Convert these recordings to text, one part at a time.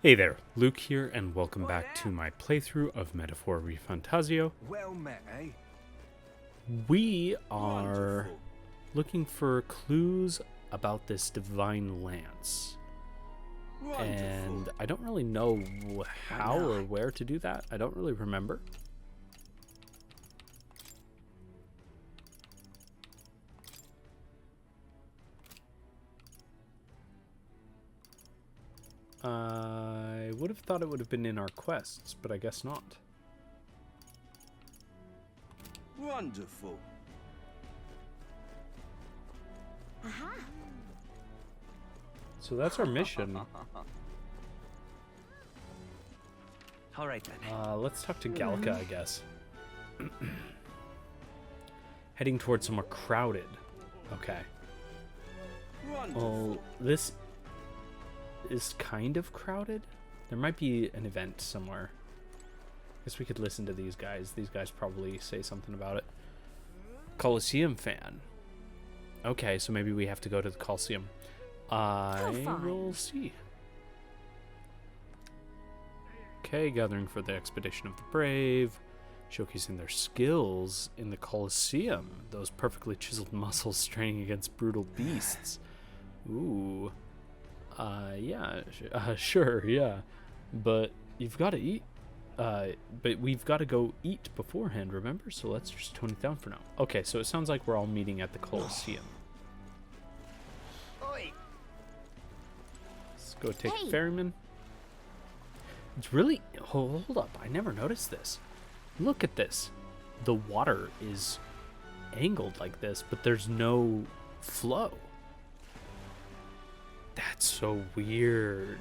Hey there, Luke here, and welcome back to my playthrough of Metaphor ReFantazio. Well met, eh? We are Wonderful. looking for clues about this divine lance, and Wonderful. I don't really know how or where to do that. I don't really remember. I would have thought it would have been in our quests, but I guess not. Wonderful. Aha. So that's our mission. All right then. Let's talk to Galka, I guess. Heading towards somewhere crowded. Okay. Wonderful. Oh, this is kind of crowded. There might be an event somewhere. Guess we could listen to these guys. These guys probably say something about it. Coliseum fan. Okay, so maybe we have to go to the Coliseum. I will see. Okay, gathering for the expedition of the brave, showcasing their skills in the Coliseum. Those perfectly chiseled muscles straining against brutal beasts. Ooh. Yeah, sure, yeah. But you've got to eat. But we've got to go eat beforehand, remember? So let's just tone it down for now. Okay, so it sounds like we're all meeting at the Coliseum. Oi. Let's go take Hey. a ferryman. It's really... Hold up, I never noticed this. Look at this. The water is angled like this, but there's no flow. That's so weird.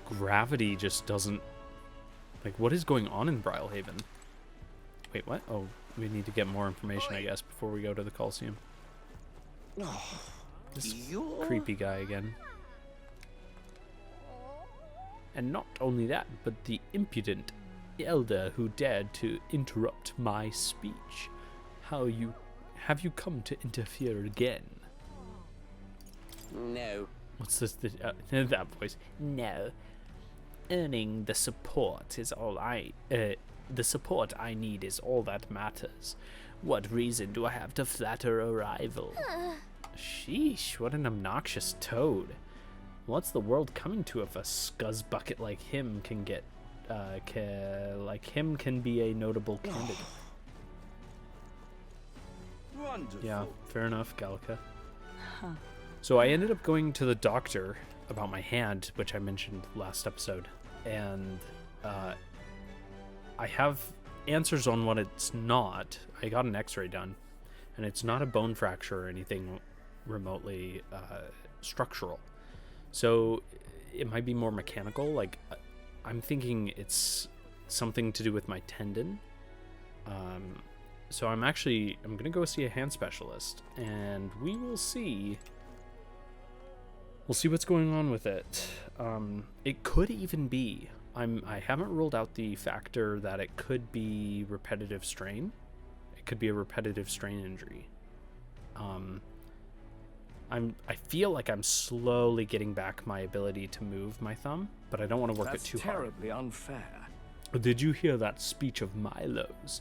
Gravity just doesn't... Like, what is going on in Brylehaven? Wait, what? Oh, we need to get more information, I guess, before we go to the Coliseum. This creepy guy again. And not only that, but the impudent elder who dared to interrupt my speech. Have you come to interfere again? No. What's this? That voice. No. Earning the support is all the support I need is all that matters. What reason do I have to flatter a rival? Sheesh, what an obnoxious toad. What's the world coming to if a scuzz bucket like him can get, can be a notable candidate? Wonderful. Yeah, fair enough, Galka. So I ended up going to the doctor about my hand, which I mentioned last episode, and I have answers on what it's not. I got an x-ray done, and it's not a bone fracture or anything remotely structural. So it might be more mechanical. Like, I'm thinking it's something to do with my tendon. So I'm gonna go see a hand specialist, and we'll see what's going on with it. It could even be, I haven't ruled out the factor that it could be repetitive strain. It could be a repetitive strain injury. I feel like I'm slowly getting back my ability to move my thumb, but I don't want to work it too hard. Terribly unfair. Did you hear that speech of Milo's?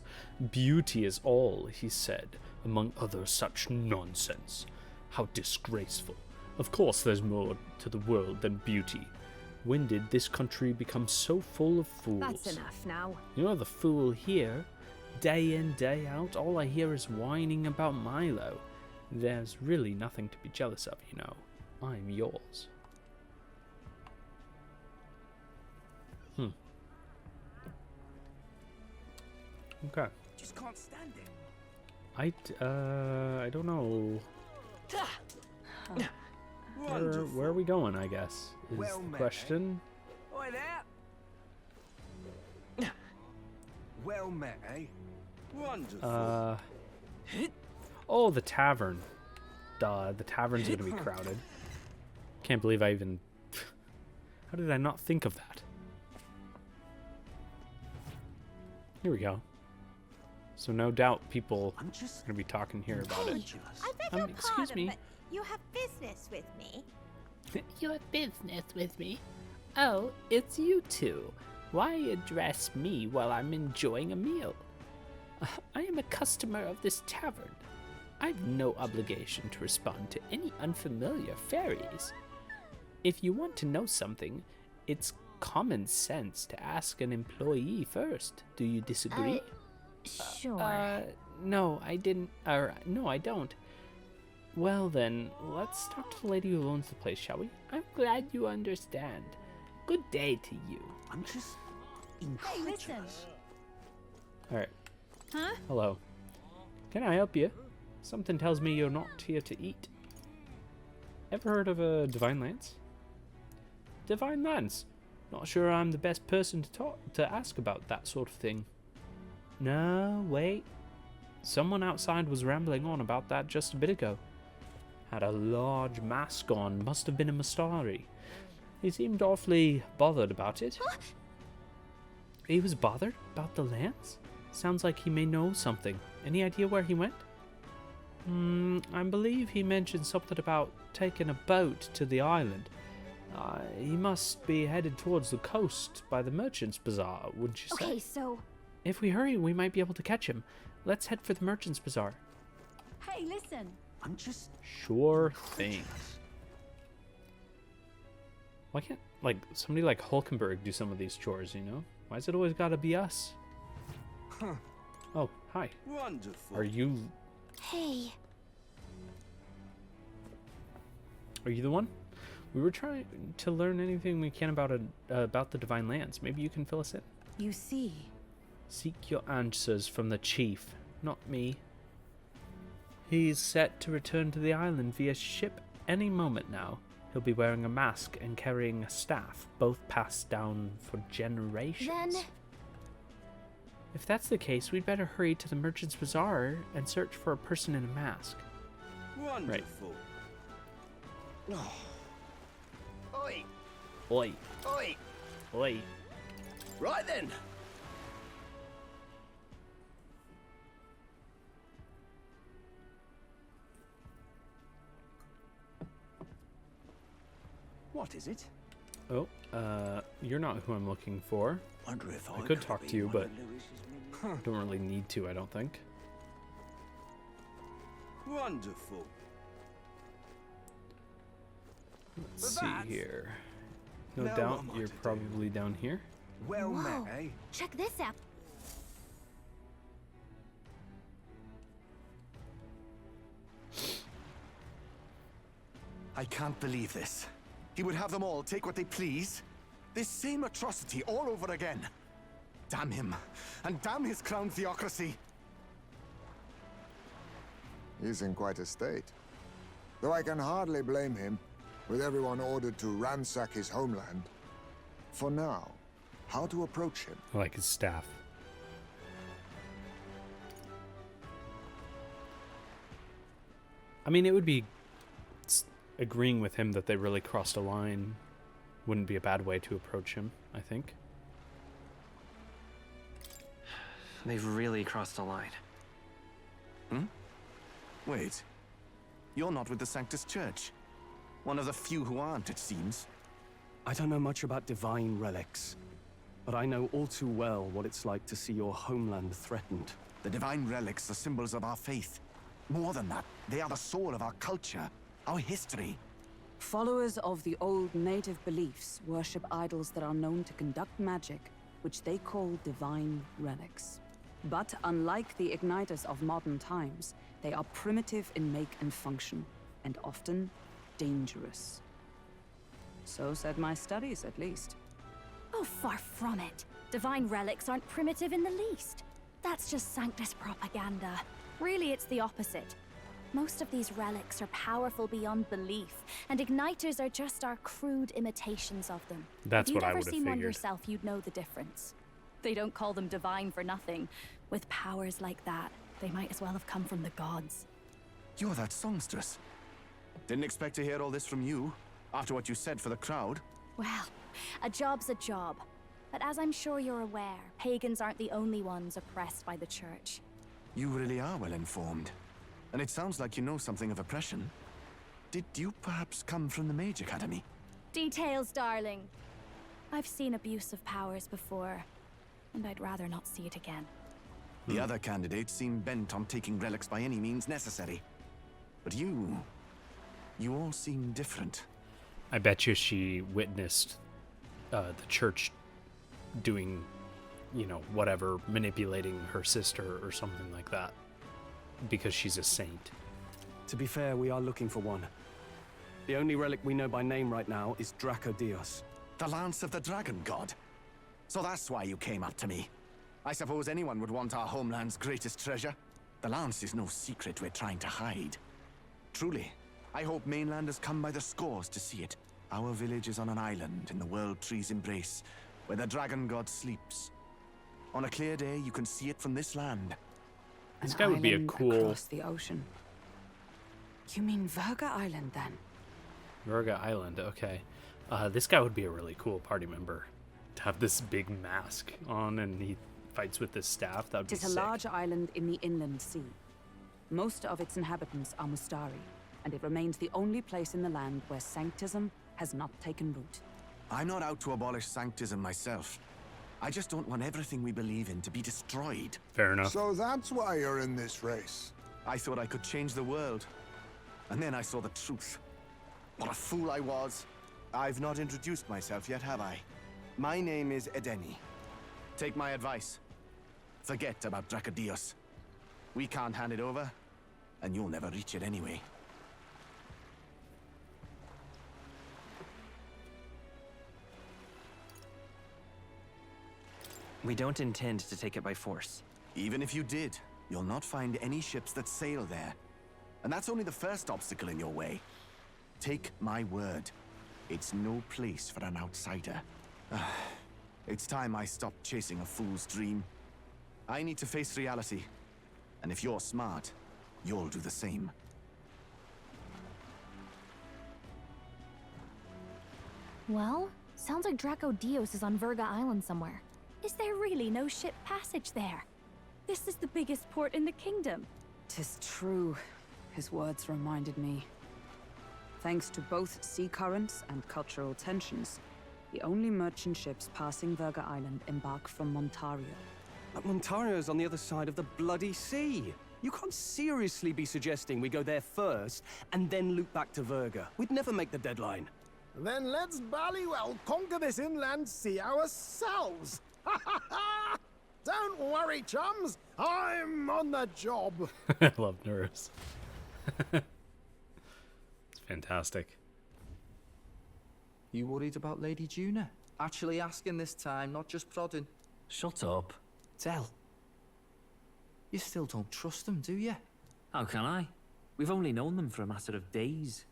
Beauty is all, he said, among other such nonsense. How disgraceful. Of course there's more to the world than beauty. When did this country become so full of fools? That's enough now. You're the fool here. Day in, day out, all I hear is whining about Milo. There's really nothing to be jealous of, you know. I'm yours. Okay. Just can't stand it. I don't know. Where are we going, I guess, is Well the met, question. Oi there. Well met, eh? Wonderful. Oh, the tavern. Duh, the tavern's gonna be crowded. Can't believe I even... How did I not think of that? Here we go. So no doubt people I'm are just gonna be talking here about it. jealous. I beg your Excuse pardon, me. but you have business with me. You have business with me. Oh, it's you two. Why address me while I'm enjoying a meal? I am a customer of this tavern. I've no obligation to respond to any unfamiliar fairies. If you want to know something, it's common sense to ask an employee first. Do you disagree? Sure. No, I didn't. No, I don't. Well then, let's talk to the lady who owns the place, shall we? I'm glad you understand. Good day to you. I'm just Hey, listen. Alright. Huh? Hello. Can I help you? Something tells me you're not here to eat. Ever heard of a Divine Lance? Divine Lance? Not sure I'm the best person to ask about that sort of thing. No, wait. Someone outside was rambling on about that just a bit ago. Had a large mask on, must have been a Mastari. He seemed awfully bothered about it. Huh? He was bothered about the lance? Sounds like he may know something. Any idea where he went? I believe he mentioned something about taking a boat to the island. He must be headed towards the coast by the Merchant's Bazaar, wouldn't you say? Okay, so... If we hurry, we might be able to catch him. Let's head for the Merchant's Bazaar. Hey, listen. I'm just Sure thing. Why can't, like, somebody like Hulkenberg do some of these chores, you know? Why's it always gotta be us? Huh. Oh, hi. Wonderful. Are you Hey. the one? We were trying to learn anything we can about the Divine Lands. Maybe you can fill us in. You see, Seek your answers from the chief, not me. He's set to return to the island via ship any moment now. He'll be wearing a mask and carrying a staff, both passed down for generations. Then... If that's the case, we'd better hurry to the Merchant's Bazaar and search for a person in a mask. Wonderful. Oh. Oi! Oi, Oi! oi. Right then. What is it? Oh, you're not who I'm looking for. Wonder if I could talk to you, but don't really need to, I don't think. Wonderful. Let's But see that's- here. No Now doubt what am I you're to do? probably down here. Well Whoa. met, eh? Check this out. I can't believe this. He would have them all take what they please. This same atrocity all over again. Damn him. And damn his crown theocracy. He's in quite a state. Though I can hardly blame him, with everyone ordered to ransack his homeland. For now, how to approach him? I like his staff. I mean, it would be agreeing with him that they really crossed a line. Wouldn't be a bad way to approach him, I think. They've really crossed a line. Wait. You're not with the Sanctus Church. One of the few who aren't, it seems. I don't know much about divine relics, but I know all too well what it's like to see your homeland threatened. The divine relics are symbols of our faith. More than that, they are the soul of our culture, our history. followers of the old native beliefs worship idols that are known to conduct magic, which they call divine relics. But unlike the igniters of modern times, they are primitive in make and function, and often dangerous. So said my studies, at least. Oh, far from it. Divine relics aren't primitive in the least. That's just Sanctus propaganda. Really, it's the opposite. Most of these relics are powerful beyond belief, and igniters are just our crude imitations of them. That's if what you'd I ever would have seen one figured. yourself, you'd know the difference. They don't call them divine for nothing. With powers like that, they might as well have come from the gods. You're that songstress. Didn't expect to hear all this from you, after what you said for the crowd. Well, a job's a job. But as I'm sure you're aware, pagans aren't the only ones oppressed by the church. You really are well informed. And it sounds like you know something of oppression. Did you perhaps come from the Mage Academy? Details, darling. I've seen abuse of powers before, and I'd rather not see it again. The other candidates seem bent on taking relics by any means necessary. But you all seem different. I bet you she witnessed the church doing, you know, whatever, manipulating her sister or something like that, because she's a saint. To be fair, we are looking for one. The only relic we know by name right now is Dracodios. The Lance of the Dragon God. So that's why you came up to me. I suppose anyone would want our homeland's greatest treasure. The Lance is no secret we're trying to hide. Truly, I hope mainlanders come by the scores to see it. Our village is on an island in the World Tree's embrace, where the Dragon God sleeps. On a clear day, you can see it from this land. This An guy would be a island cool... across the ocean. You mean Verga Island, then? Verga Island, okay. This guy would be a really cool party member. To have this big mask on and he fights with this staff, that would be It is a sick. large island in the inland sea. Most of its inhabitants are Mustari, and it remains the only place in the land where sanctism has not taken root. I'm not out to abolish sanctism myself. I just don't want everything we believe in to be destroyed. Fair enough. So that's why you're in this race. I thought I could change the world. And then I saw the truth. What a fool I was. I've not introduced myself yet, have I? My name is Edeni. Take my advice. Forget about Dracodios. We can't hand it over, and you'll never reach it anyway. We don't intend to take it by force. Even if you did, you'll not find any ships that sail there. And that's only the first obstacle in your way. Take my word. It's no place for an outsider. It's time I stopped chasing a fool's dream. I need to face reality. And if you're smart, you'll do the same. Well, sounds like Dracodios is on Verga Island somewhere. Is there really no ship passage there? This is the biggest port in the kingdom. 'Tis true. His words reminded me. Thanks to both sea currents and cultural tensions, the only merchant ships passing Verga Island embark from Montario. But Montario's on the other side of the bloody sea. You can't seriously be suggesting we go there first and then loop back to Verga. We'd never make the deadline. Then let's ballywell conquer this inland sea ourselves. Ha ha ha! Don't worry, chums. I'm on the job. I love Nerus. It's fantastic. You worried about Lady Juna? Actually asking this time, not just prodding. Shut up. Tell. You still don't trust them, do you? How can I? We've only known them for a matter of days.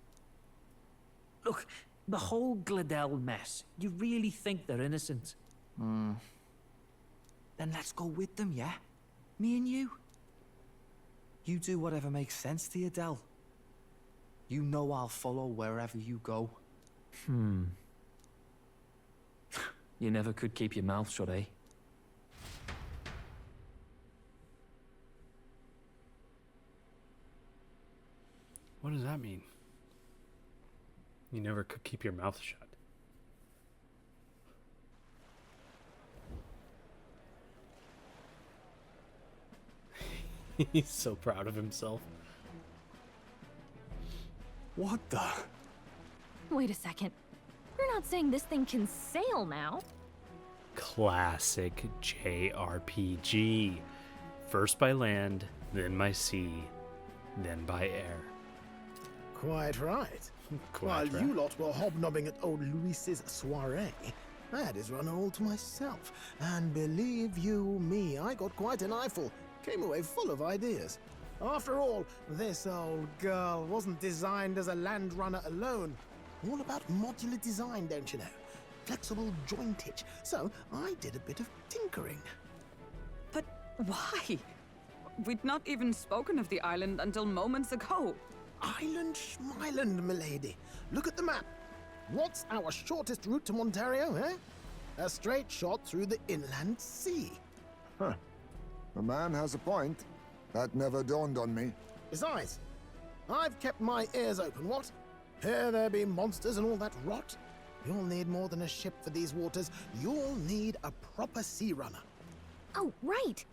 Look, the whole Gladell mess, you really think they're innocent? Then let's go with them, yeah? Me and you. You do whatever makes sense to you, Del. You know I'll follow wherever you go. You never could keep your mouth shut, eh? What does that mean? You never could keep your mouth shut. He's so proud of himself. What the? Wait a second. You're not saying this thing can sail now? Classic JRPG. First by land, then by sea, then by air. Quite right. Quite While right. you lot were hobnobbing at old Luis's soiree, I had his runner all to myself. And believe you me, I got quite an eyeful. Came away full of ideas. After all, this old girl wasn't designed as a land runner alone. All about modular design, don't you know? Flexible jointage. So I did a bit of tinkering. But why? We'd not even spoken of the island until moments ago. Island Schmeiland, milady. Look at the map. What's our shortest route to Montario, eh? A straight shot through the inland sea. Huh. The man has a point. That never dawned on me. Besides, I've kept my ears open, what? Here there be monsters and all that rot. You'll need more than a ship for these waters. You'll need a proper sea runner. Oh, right!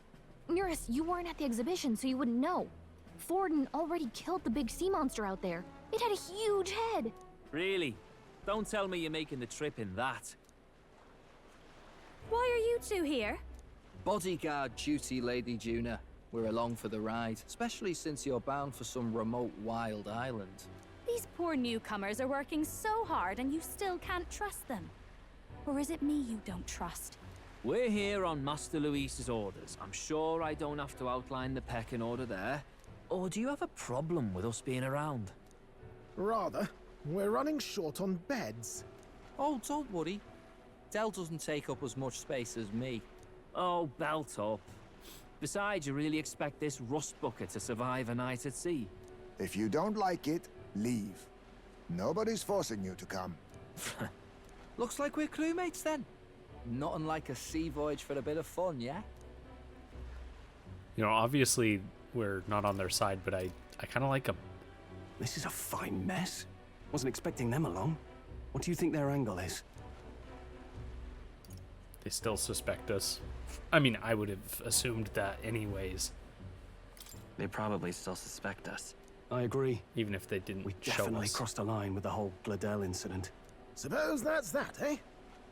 Eurus, you weren't at the exhibition, so you wouldn't know. Forden already killed the big sea monster out there. It had a huge head. Really? Don't tell me you're making the trip in that. Why are you two here? Bodyguard duty, Lady Juna. We're along for the ride, especially since you're bound for some remote wild island. These poor newcomers are working so hard and you still can't trust them. Or is it me you don't trust? We're here on Master Luis's orders. I'm sure I don't have to outline the pecking order there. Or do you have a problem with us being around? Rather, we're running short on beds. Oh, don't worry. Dell doesn't take up as much space as me. Oh, belt up. Besides, you really expect this rust bucket to survive a night at sea? If you don't like it, leave. Nobody's forcing you to come. Looks like we're crewmates then. Not unlike a sea voyage for a bit of fun, yeah? You know, obviously we're not on their side, but I kind of like them. This is a fine mess. Wasn't expecting them along. What do you think their angle is? They still suspect us. I mean, I would have assumed that anyways, They probably still suspect us. I agree. even if they didn't We show definitely us. crossed a line with the whole Gladel incident. Suppose that's that, eh?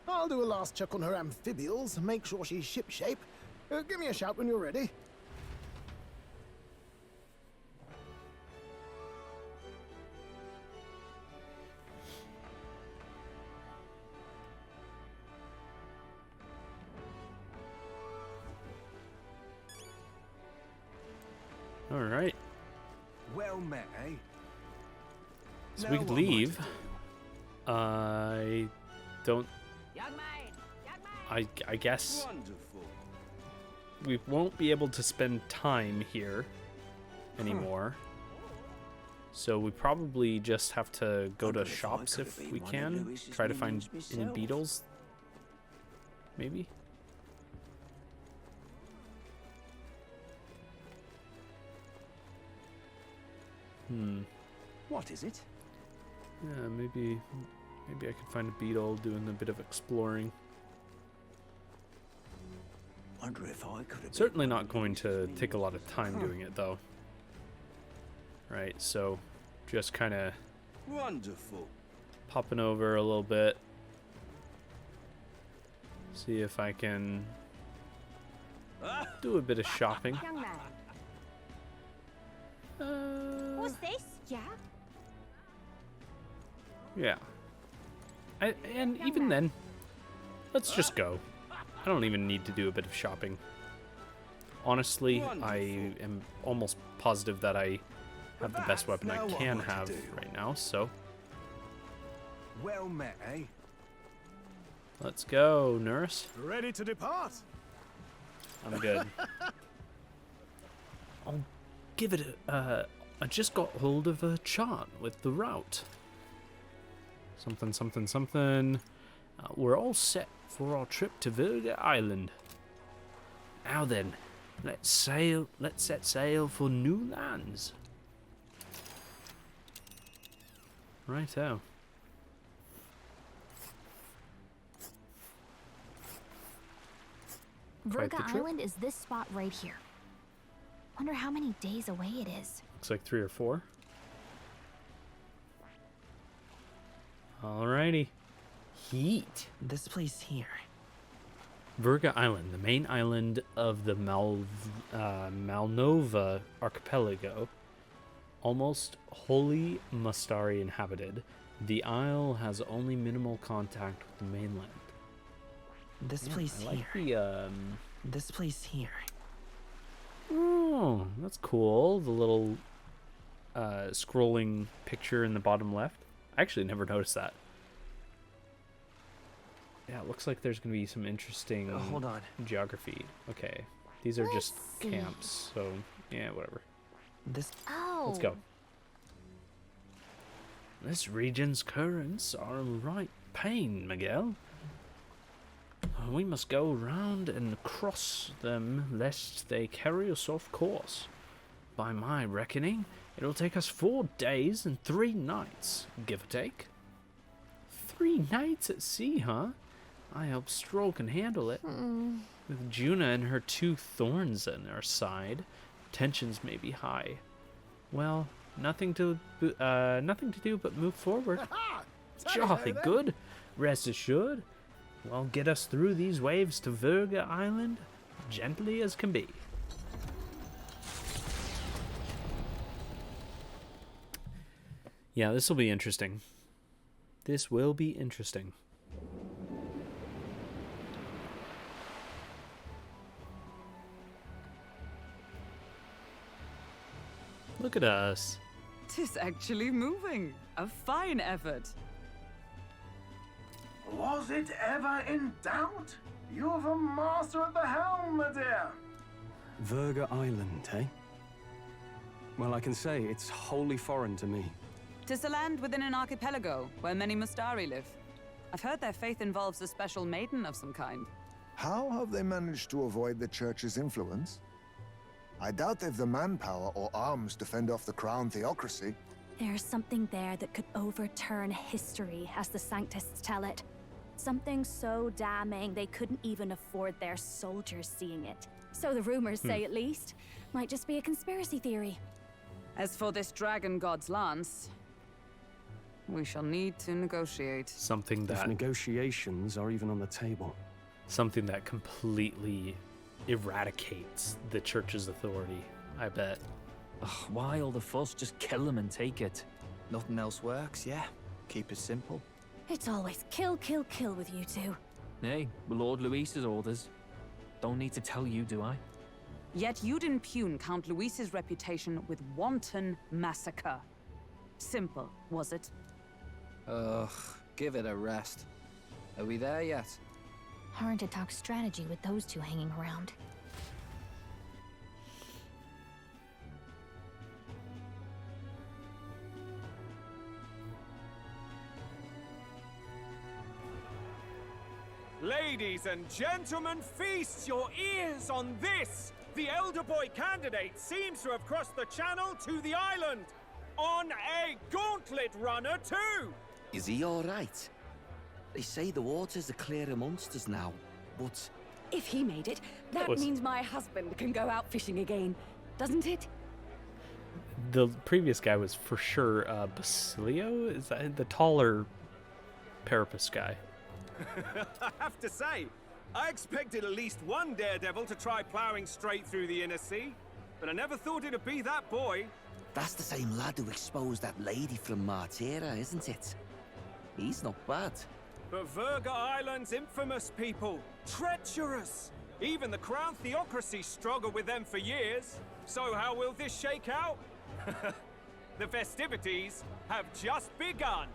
I'll do a last check on her amphibials, make sure she's shipshape. Give me a shout when you're ready. All right, Well met, eh? so Now we could what am I to leave. do? I don't. I guess Wonderful. we won't be able to spend time here anymore. So we probably just have to go to Wonder if I shops could if have we been one of can. Lewis's Try to find minions any myself. beetles. Maybe. What is it? Yeah, maybe I could find a beetle doing a bit of exploring. Wonder if I could have been Certainly one not of going Lewis's to minions. take a lot of time doing it though. Right, so just kind of Wonderful. popping over a little bit. See if I can do a bit of shopping. Young man, Uh, what's this? Yeah? yeah. And even then, let's just go. I don't even need to do a bit of shopping. Honestly, I Wonderful. am almost positive that I have the best weapon I Now what can am I to have do? right now, so Well met, eh? let's go, nurse. Ready to depart? I'm good. I'll give it a. I just got hold of a chart with the route. Something, something, something. We're all set for our trip to Virga Island. Now then, let's sail. Let's set sail for new lands. Righto. Quite the Virga trip. Island is this spot right here. Wonder how many days away it is. Looks like 3 or 4. Alrighty. Heat. This place here. Virga Island, the main island of the Malnova archipelago, almost wholly Mustari inhabited. The isle has only minimal contact with the mainland. This Yeah, place I like here. the This place here. oh, that's cool. The little scrolling picture in the bottom left. I actually never noticed that. Yeah, it looks like there's gonna be some interesting Hold on. geography. Okay, these are just Let's see. camps, so yeah, whatever. This. Oh. Let's go. This region's currents are a right pain, Miguel. We must go round and cross them lest they carry us off course. By my reckoning, it'll take us 4 days and 3 nights, give or take. 3 nights at sea, huh? I hope Stroll can handle it. With Juna and her 2 thorns on our side, tensions may be high. Well, nothing to do but move forward. Jolly good. Rest assured, we'll get us through these waves to Verga Island gently as can be. Yeah, this will be interesting. This will be interesting. Look at us. Tis actually moving. A fine effort. Was it ever in doubt? You're the master at the helm, my dear. Verga Island, eh? Well, I can say it's wholly foreign to me. 'Tis a land within an archipelago where many Mustari live. I've heard their faith involves a special maiden of some kind. How have they managed to avoid the Church's influence? I doubt they've the manpower or arms to fend off the crown theocracy. There's something there that could overturn history, as the Sanctists tell it. Something so damning they couldn't even afford their soldiers seeing it. So the rumors say, at least. Might just be a conspiracy theory. As for this dragon god's lance, we shall need to negotiate. Something If that negotiations are even on the table. something that completely eradicates the Church's authority, I bet. Ugh, why all the fuss? Just kill them and take it. Nothing else works, yeah. Keep it simple. It's always kill, kill, kill with you two. Hey, Lord Luis's orders. Don't need to tell you, do I? Yet you'd impugn Count Luis's reputation with wanton massacre. Simple, was it? Ugh, give it a rest. Are we there yet? Hard to talk strategy with those two hanging around. Ladies and gentlemen, feast your ears on this! The elder boy candidate seems to have crossed the channel to the island! On a gauntlet runner, too! Is he all right? They say the waters are clear amongst us now, but... If he made it, that means my husband can go out fishing again, doesn't it? The previous guy was for sure Basilio? Is that the taller Parapus guy? I have to say, I expected at least one daredevil to try plowing straight through the inner sea, but I never thought it'd be that boy. That's the same lad who exposed that lady from Martira, isn't it? He's not bad. But Verga Island's infamous people, treacherous. Even the crown theocracy struggled with them for years. So how will this shake out? The festivities have just begun.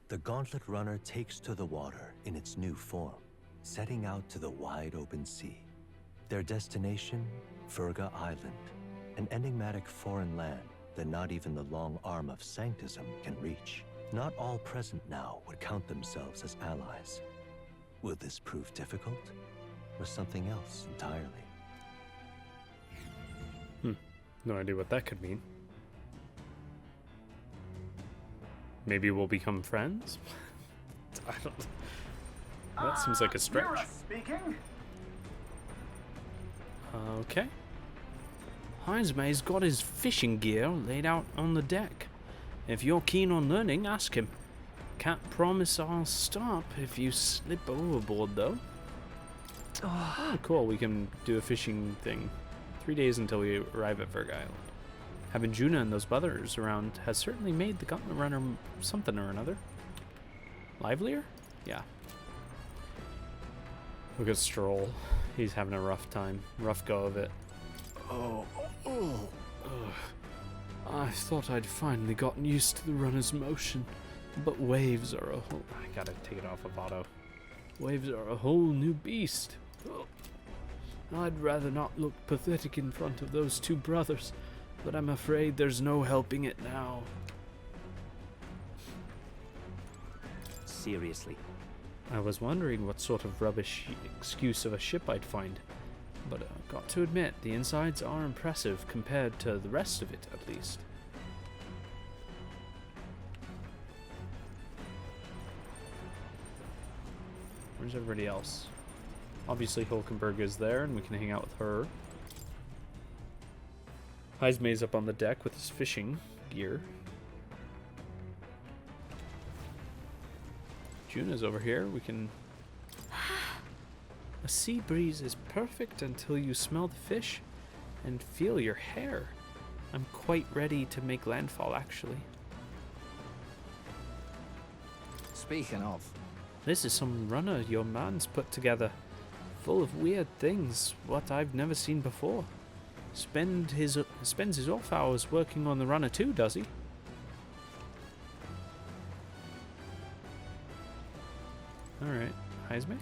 The Gauntlet Runner takes to the water in its new form, setting out to the wide open sea. Their destination, Verga Island, an enigmatic foreign land that not even the long arm of Sanctism can reach. Not all present now would count themselves as allies. Will this prove difficult, or something else entirely? No idea what that could mean. Maybe we'll become friends? I don't... That seems like a stretch. Mira speaking. Okay. Heinzmay's got his fishing gear laid out on the deck. If you're keen on learning, ask him. Can't promise I'll stop if you slip overboard, though. Oh, cool. We can do a fishing thing. 3 days until we arrive at Verga Island. Having Juna and those brothers around has certainly made the Gauntlet Runner something or another. Livelier? Yeah. Look at Stroll. He's having a rough time. Rough go of it. I thought I'd finally gotten used to the runner's motion, but waves are a whole... I gotta take it off of auto. Waves are a whole new beast. I'd rather not look pathetic in front of those two brothers, but I'm afraid there's no helping it now. Seriously. I was wondering what sort of rubbish excuse of a ship I'd find, but got to admit, the insides are impressive compared to the rest of it, at least. Where's everybody else? Obviously, Hulkenberg is there, and we can hang out with her. Heismay's up on the deck with his fishing gear. Juna's over here. We can... A sea breeze is perfect until you smell the fish and feel your hair. I'm quite ready to make landfall, actually. Speaking of, This is some runner your man's put together. Full of weird things, what I've never seen before. Spends his off hours working on the runner too, does he? Alright, Heisman?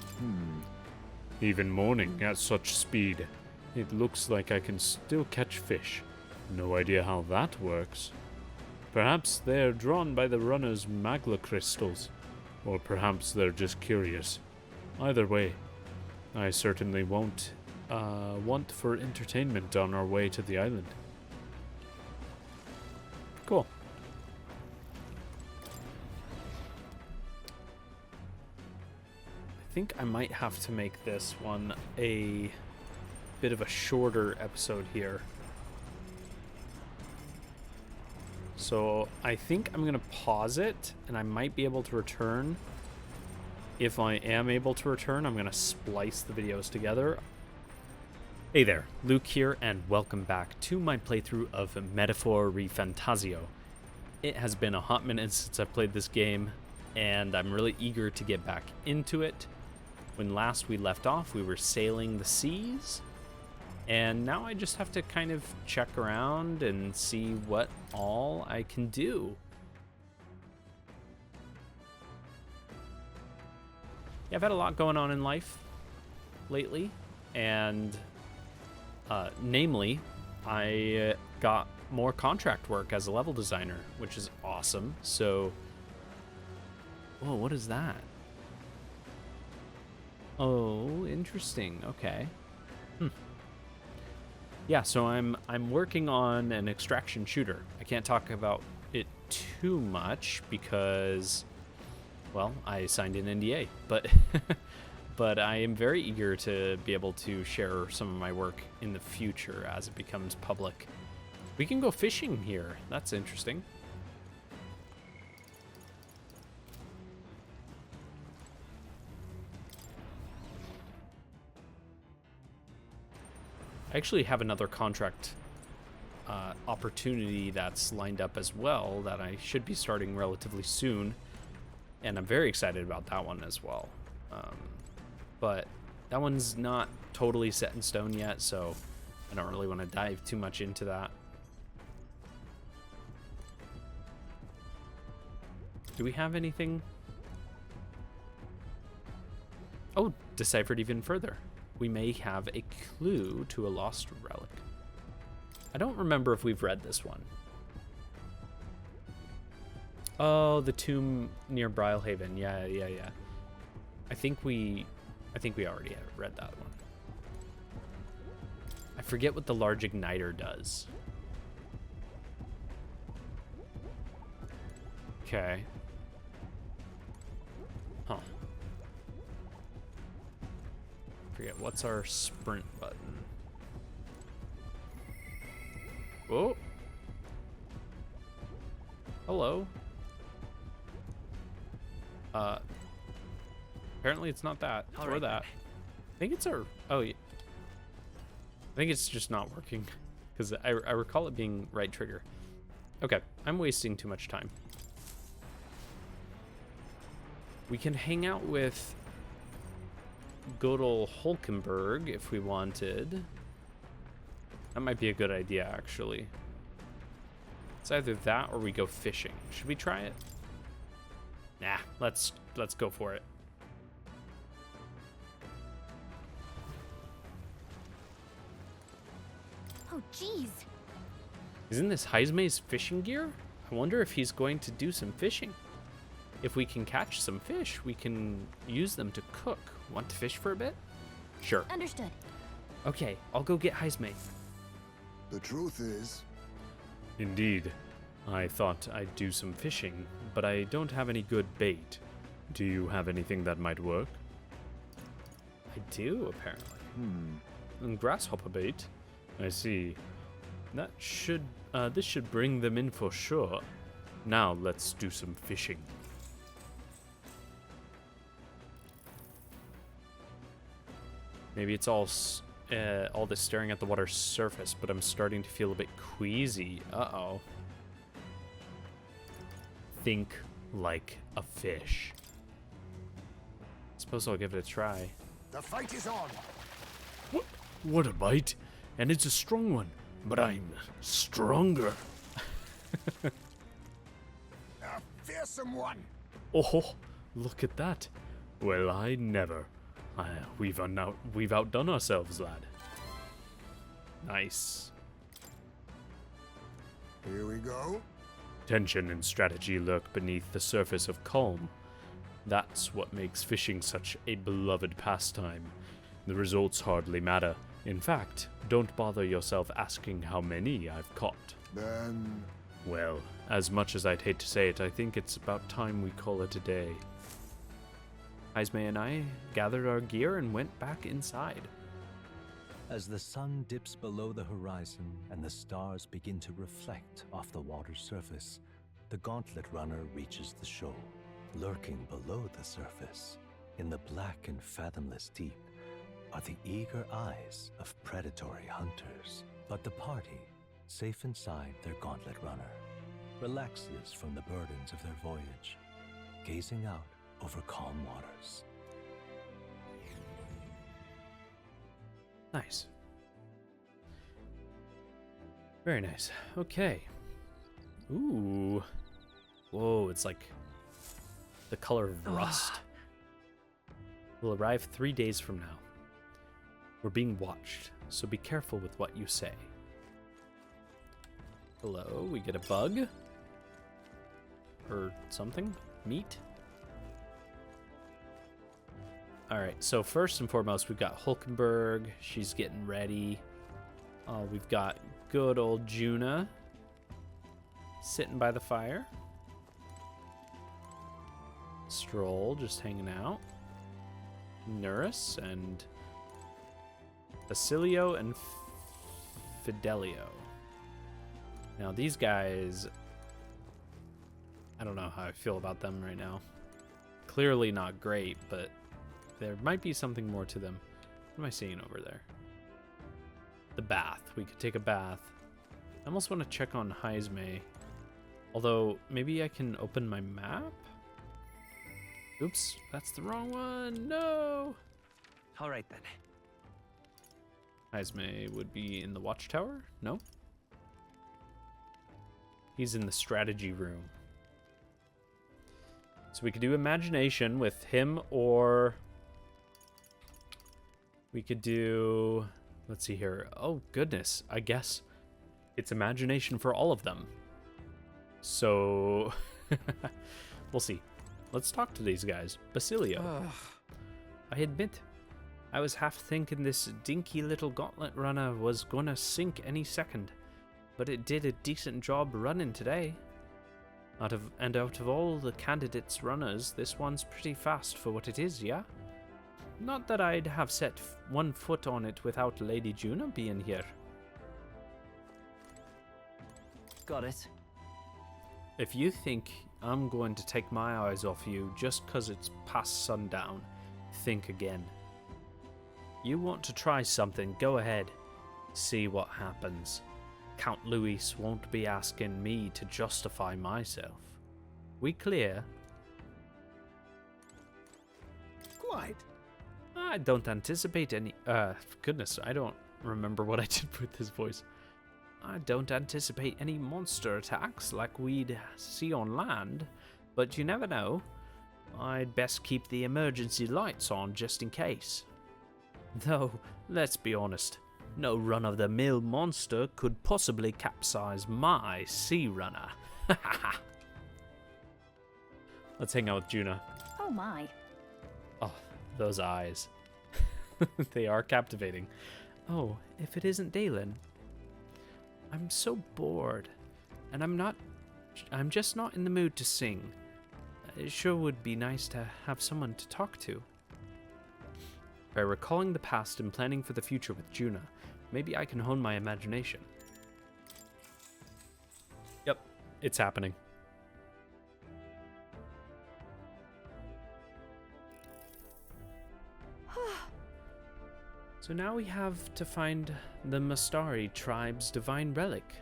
Even morning at such speed. It looks like I can still catch fish. No idea how that works. Perhaps they're drawn by the runner's magla crystals. Or perhaps they're just curious. Either way, I certainly won't want for entertainment on our way to the island. Cool. I think I might have to make this one a bit of a shorter episode here. So I think I'm going to pause it, and I might be able to return. If I am able to return, I'm going to splice the videos together. Hey there, Luke here, and welcome back to my playthrough of Metaphor ReFantazio. It has been a hot minute since I've played this game, and I'm really eager to get back into it. When last we left off, we were sailing the seas, and now I just have to kind of check around and see what all I can do. Yeah, I've had a lot going on in life lately, and namely, I got more contract work as a level designer, which is awesome. So, whoa, what is that? Oh, interesting. Okay. Yeah, so I'm working on an extraction shooter. I can't talk about it too much because, well, I signed an NDA, but but I am very eager to be able to share some of my work in the future as it becomes public. We can go fishing here. That's interesting. I actually have another contract opportunity that's lined up as well that I should be starting relatively soon, and I'm very excited about that one as well. But that one's not totally set in stone yet, so I don't really want to dive too much into that. Do we have anything? Oh, deciphered even further. We may have a clue to a lost relic. I don't remember if we've read this one. Oh, the tomb near Brylehaven. Yeah. I think we already have read that one. I forget what the large igniter does. Okay. Huh. Forget what's our sprint button. Oh. Hello. Apparently it's not that or that. I think it's our. Oh yeah. I think it's just not working because I recall it being right trigger. Okay, I'm wasting too much time. We can hang out with good old Hulkenberg if we wanted. That might be a good idea, actually. It's either that or we go fishing. Should we try it? Nah, let's go for it. Oh, jeez. Isn't this Heismay's fishing gear? I wonder if he's going to do some fishing. If we can catch some fish, we can use them to cook. Want to fish for a bit? Sure. Understood. Okay, I'll go get Heismay. The truth is... Indeed. I thought I'd do some fishing, but I don't have any good bait. Do you have anything that might work? I do, apparently. And grasshopper bait. I see. That should, this should bring them in for sure. Now let's do some fishing. Maybe it's all this staring at the water's surface, but I'm starting to feel a bit queasy. Uh-oh. Think like a fish. Suppose I'll give it a try. The fight is on. What a bite! And it's a strong one, but I'm stronger. A fearsome one. Oh, look at that. Well, I never. We've outdone ourselves, lad. Nice. Here we go. Tension and strategy lurk beneath the surface of calm. That's what makes fishing such a beloved pastime. The results hardly matter. In fact, don't bother yourself asking how many I've caught. Then... Well, as much as I'd hate to say it, I think it's about time we call it a day. Ismay and I gathered our gear and went back inside. As the sun dips below the horizon and the stars begin to reflect off the water's surface, the Gauntlet Runner reaches the shore. Lurking below the surface, in the black and fathomless deep, are the eager eyes of predatory hunters. But the party, safe inside their Gauntlet Runner, relaxes from the burdens of their voyage, gazing out over calm waters. Nice. Very nice. Okay. Ooh. Whoa, it's like the color of rust. We'll arrive 3 days from now. We're being watched, so be careful with what you say. Hello, we get a bug? Or something? Meat? Alright, so first and foremost, we've got Hulkenberg. She's getting ready. We've got good old Juna sitting by the fire. Stroll just hanging out. Nurse and Basilio and Fidelio. Now these guys, I don't know how I feel about them right now. Clearly not great, but there might be something more to them. What am I seeing over there? The bath. We could take a bath. I almost want to check on Heismay. Although, maybe I can open my map? Oops, that's the wrong one. No! Alright then. Heismay would be in the watchtower? No? He's in the strategy room. So we could do imagination with him, or we could do, let's see here. Oh goodness, I guess it's imagination for all of them. So we'll see. Let's talk to these guys. Basilio. I admit, I was half thinking this dinky little gauntlet runner was gonna sink any second, but it did a decent job running today. Out of all the candidates runners, this one's pretty fast for what it is, yeah? Not that I'd have set one foot on it without Lady Juna being here. Got it. If you think I'm going to take my eyes off you just 'cause it's past sundown, think again. You want to try something, go ahead. See what happens. Count Luis won't be asking me to justify myself. We clear? Quite. I don't anticipate any... goodness, I don't remember what I did with this voice. I don't anticipate any monster attacks like we'd see on land, but you never know. I'd best keep the emergency lights on just in case. Though, let's be honest, no run-of-the-mill monster could possibly capsize my sea runner. Let's hang out with Juna. Oh my. Oh, those eyes. They are captivating. Oh, if it isn't Dalen. I'm so bored, and I'm just not in the mood to sing. It sure would be nice to have someone to talk to. By recalling the past and planning for the future with Juna, maybe I can hone my imagination. Yep, it's happening. So now we have to find the Mastari tribe's divine relic.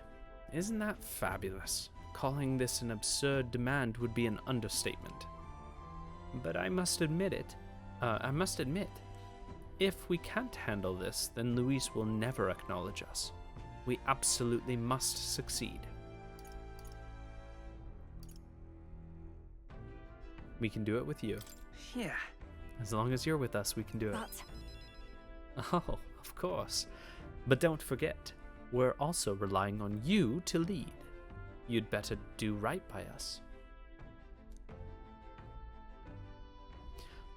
Isn't that fabulous? Calling this an absurd demand would be an understatement. But I must admit, if we can't handle this, then Luis will never acknowledge us. We absolutely must succeed. We can do it with you. Yeah. As long as you're with us, we can do it. But Oh, of course. But don't forget, we're also relying on you to lead. You'd better do right by us.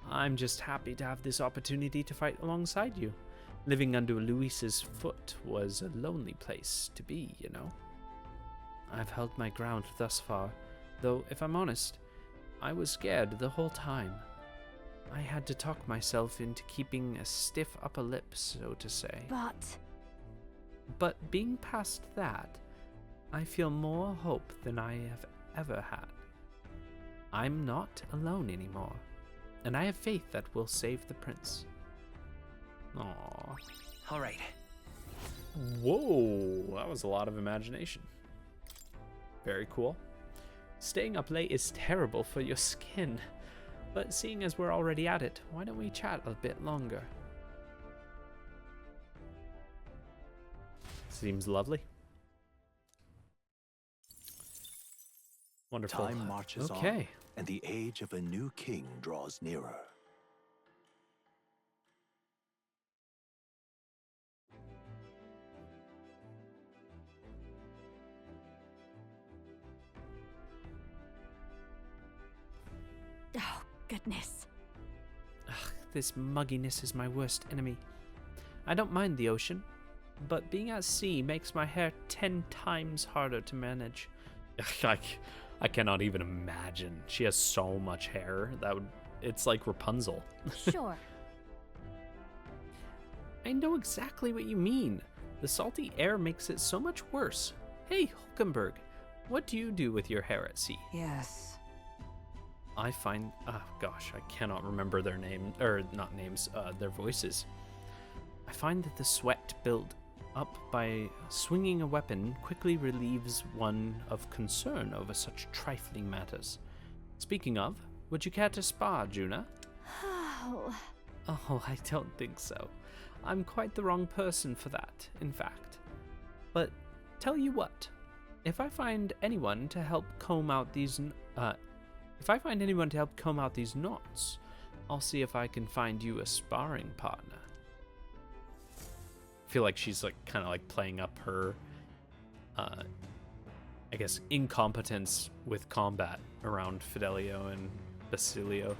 I'm just happy to have this opportunity to fight alongside you. Living under Luis's foot was a lonely place to be, you know. I've held my ground thus far, though if I'm honest, I was scared the whole time. I had to talk myself into keeping a stiff upper lip, so to say. But being past that, I feel more hope than I have ever had. I'm not alone anymore, and I have faith that we'll save the prince. Aww. All right. Whoa, that was a lot of imagination. Very cool. Staying up late is terrible for your skin. But seeing as we're already at it, why don't we chat a bit longer? Seems lovely. Wonderful. Time marches on, and the age of a new king draws nearer. oh, goodness. Ugh, this mugginess is my worst enemy. I don't mind the ocean, but being at sea makes my hair 10 times harder to manage. I cannot even imagine. She has so much hair. It's like Rapunzel. Sure. I know exactly what you mean. The salty air makes it so much worse. Hey, Hulkenberg, what do you do with your hair at sea? Yes. I find, oh gosh, I cannot remember their name, or not names, their voices. I find that the sweat built up by swinging a weapon quickly relieves one of concern over such trifling matters. Speaking of, would you care to spar, Juna? Oh, I don't think so. I'm quite the wrong person for that, in fact. But tell you what, if I find anyone to help comb out these knots, I'll see if I can find you a sparring partner. I feel like she's like kind of like playing up her, I guess, incompetence with combat around Fidelio and Basilio.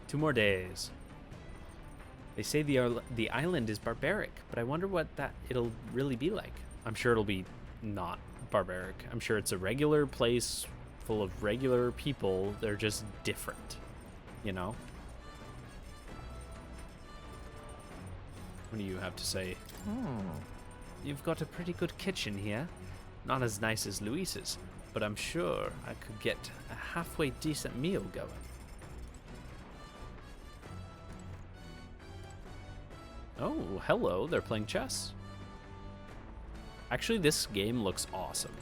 2 more days. They say the island is barbaric, but I wonder what it'll really be like. I'm sure it'll be not barbaric. I'm sure it's a regular place full of regular people. They're just different, you know? What do you have to say? You've got a pretty good kitchen here. Not as nice as Luis's, but I'm sure I could get a halfway decent meal going. Oh, hello, they're playing chess. Actually, this game looks awesome.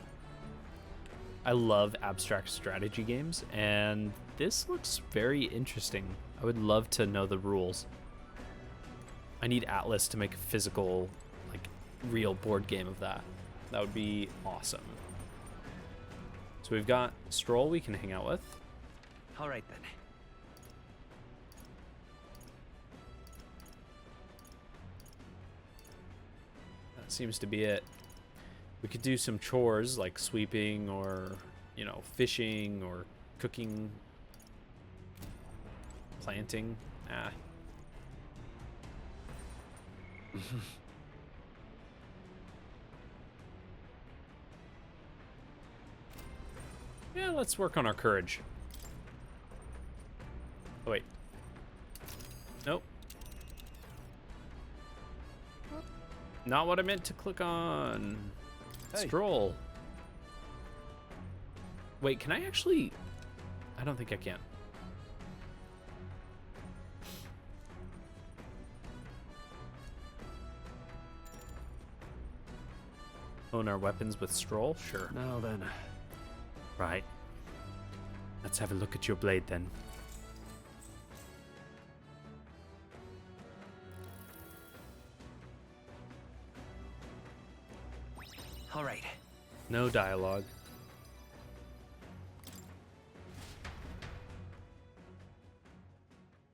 I love abstract strategy games, and this looks very interesting. I would love to know the rules. I need Atlas to make a physical, like, real board game of that. That would be awesome. So we've got Stroll we can hang out with. All right, then. That seems to be it. We could do some chores like sweeping or, you know, fishing or cooking, planting. Yeah, let's work on our courage. Oh, wait. Nope. Not what I meant to click on. Hey. Stroll. Wait, can I actually... I don't think I can. Own our weapons with Stroll? Sure. Now then. Right. Let's have a look at your blade then. All right. No dialogue.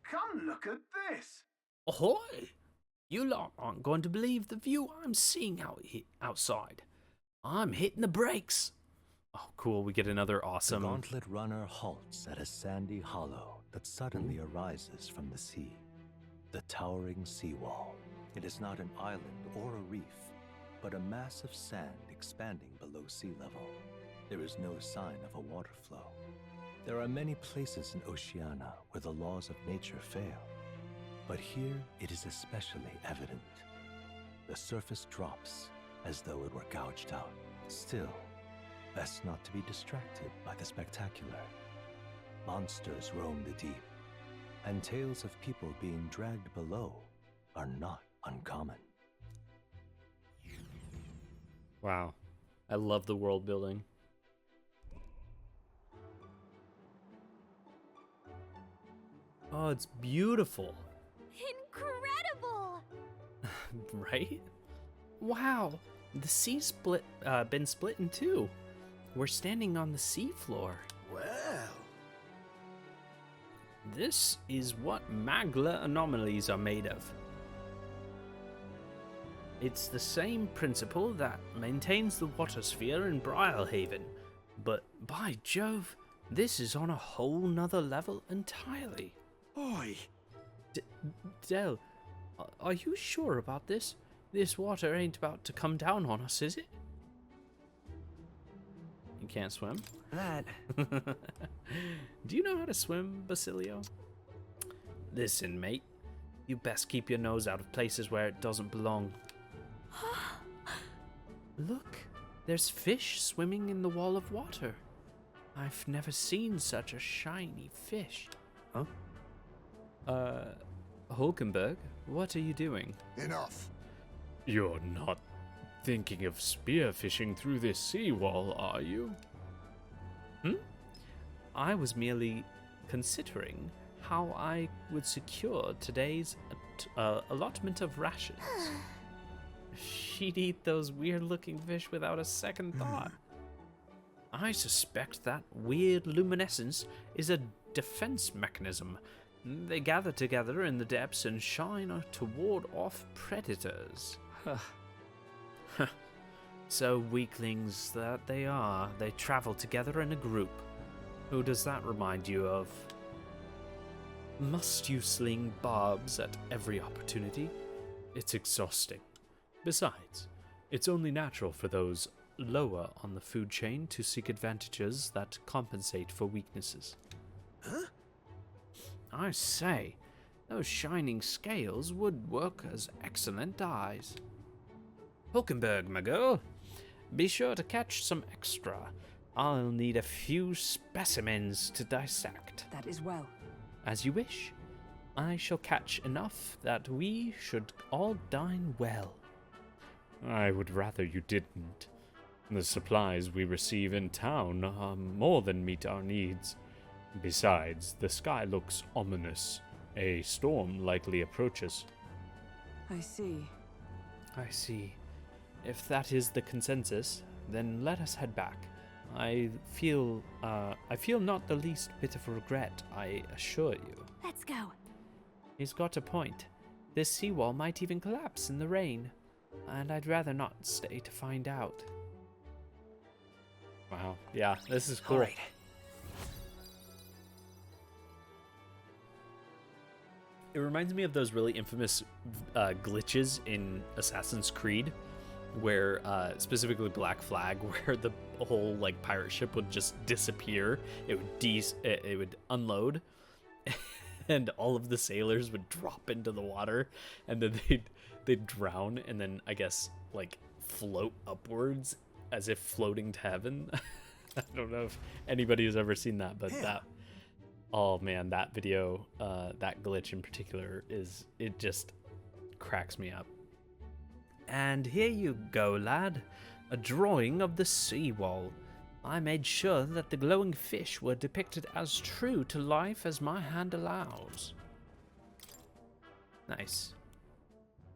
Come look at this. Ahoy! You lot aren't going to believe the view I'm seeing outside. I'm hitting the brakes. Oh, cool. We get another awesome... The Gauntlet Runner halts at a sandy hollow that suddenly arises from the sea. The towering seawall. It is not an island or a reef, but a mass of sand expanding below sea level. There is no sign of a water flow. There are many places in Oceania where the laws of nature fail, but here it is especially evident. The surface drops as though it were gouged out. Still, best not to be distracted by the spectacular. Monsters roam the deep, and tales of people being dragged below are not uncommon. Wow. I love the world building. Oh, it's beautiful. Incredible! Right? Wow. The sea's been split in two. We're standing on the seafloor. Well, This is what Magla anomalies are made of. It's the same principle that maintains the water sphere in Briarhaven, but by Jove, this is on a whole nother level entirely. oi. Del, are you sure about this? This water ain't about to come down on us, is it? You can't swim? That. Do you know how to swim, Basilio? Listen, mate. You best keep your nose out of places where it doesn't belong. Look, there's fish swimming in the wall of water. I've never seen such a shiny fish. Huh? Hulkenberg, what are you doing? Enough. You're not thinking of spearfishing through this seawall, are you? I was merely considering how I would secure today's allotment of rations. She'd eat those weird-looking fish without a second thought. I suspect that weird luminescence is a defense mechanism. They gather together in the depths and shine to ward off predators. So weaklings that they are, they travel together in a group. Who does that remind you of? Must you sling barbs at every opportunity? It's exhausting. Besides, it's only natural for those lower on the food chain to seek advantages that compensate for weaknesses. Huh? I say, those shining scales would work as excellent eyes. Hulkenberg, my girl, be sure to catch some extra. I'll need a few specimens to dissect. That is well. As you wish. I shall catch enough that we should all dine well. I would rather you didn't. The supplies we receive in town more than meet our needs. Besides, the sky looks ominous. A storm likely approaches. I see. I see. If that is the consensus, then let us head back. I feel not the least bit of regret, I assure you. Let's go. He's got a point. This seawall might even collapse in the rain, and I'd rather not stay to find out. Wow, yeah, this is cool. All right. It reminds me of those really infamous glitches in Assassin's Creed, where specifically Black Flag, where the whole like pirate ship would just disappear. It would unload, and all of the sailors would drop into the water, and then they'd drown, and then I guess like float upwards as if floating to heaven. I don't know if anybody has ever seen that, but that, oh man, that video, that glitch in particular, it just cracks me up. And here you go, lad, a drawing of the seawall. I made sure that the glowing fish were depicted as true to life as my hand allows. Nice.